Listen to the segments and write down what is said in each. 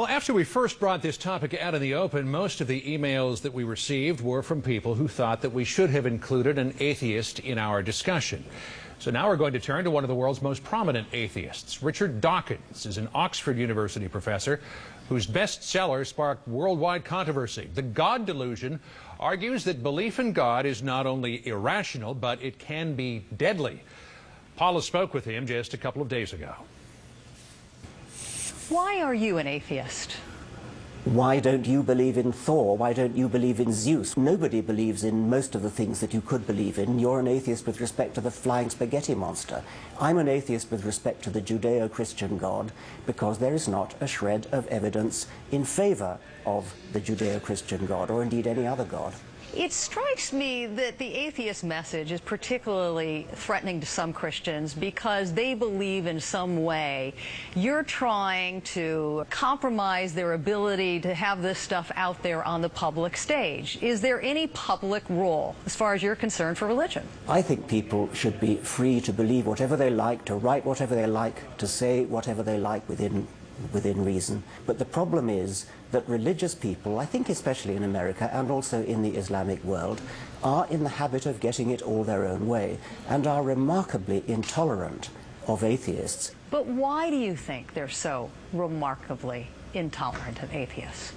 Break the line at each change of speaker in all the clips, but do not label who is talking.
Well, after we first brought this topic out in the open, most of the emails that we received were from people who thought that we should have included an atheist in our discussion. So now we're going to turn to one of the world's most prominent atheists. Richard Dawkins is an Oxford University professor whose bestseller sparked worldwide controversy. The God Delusion argues that belief in God is not only irrational, but it can be deadly. Paula spoke with him just a couple of days ago.
Why are you an atheist?
Why don't you believe in Thor? Why don't you believe in Zeus? Nobody believes in most of the things that you could believe in. You're an atheist with respect to the flying spaghetti monster. I'm an atheist with respect to the Judeo-Christian God because there is not a shred of evidence in favor of the Judeo-Christian God, or indeed any other God.
It strikes me that the atheist message is particularly threatening to some Christians because they believe in some way you're trying to compromise their ability to have this stuff out there on the public stage. Is there any public role, as far as you're concerned, for religion?
I think people should be free to believe whatever they like, to write whatever they like, to say whatever they like within reason. But the problem is that religious people, I think especially in America and also in the Islamic world, are in the habit of getting it all their own way and are remarkably intolerant of atheists.
But why do you think they're so remarkably intolerant of atheists?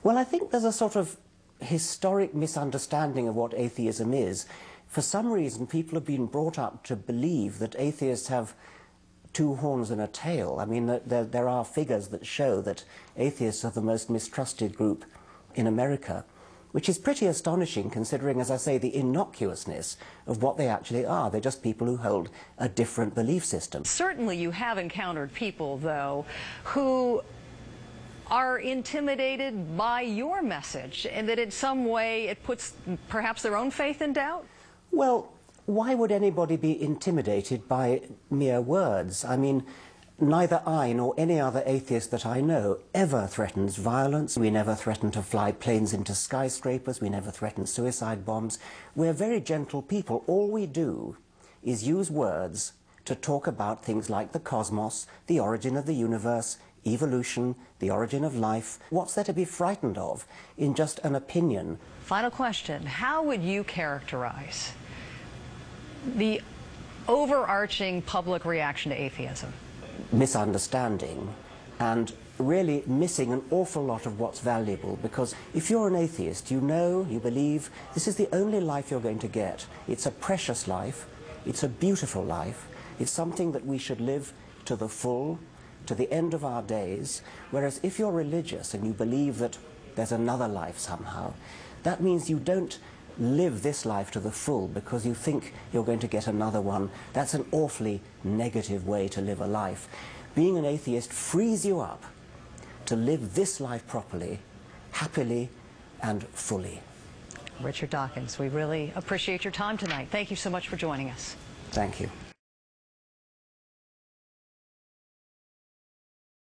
Well, I think there's a sort of historic misunderstanding of what atheism is. For some reason, people have been brought up to believe that atheists have two horns and a tail. I mean, there are figures that show that atheists are the most mistrusted group in America, which is pretty astonishing considering, as I say, the innocuousness of what they actually are. They're just people who hold a different belief system.
Certainly you have encountered people, though, who are intimidated by your message, and that in some way it puts perhaps their own faith in doubt?
Well, why would anybody be intimidated by mere words? I mean, neither I nor any other atheist that I know ever threatens violence. We never threaten to fly planes into skyscrapers. We never threaten suicide bombs. We're very gentle people. All we do is use words to talk about things like the cosmos, the origin of the universe, evolution, the origin of life. What's there to be frightened of in just an opinion?
Final question. How would you characterize the overarching public reaction to atheism?
Misunderstanding and really missing an awful lot of what's valuable, because if you're an atheist, you know, you believe this is the only life you're going to get. It's a precious life, it's a beautiful life, it's something that we should live to the full, to the end of our days, whereas if you're religious and you believe that there's another life somehow, that means you don't live this life to the full because you think you're going to get another one. That's an awfully negative way to live a life. Being an atheist frees you up to live this life properly, happily and fully.
Richard Dawkins, we really appreciate your time tonight. Thank you so much for joining us.
Thank you.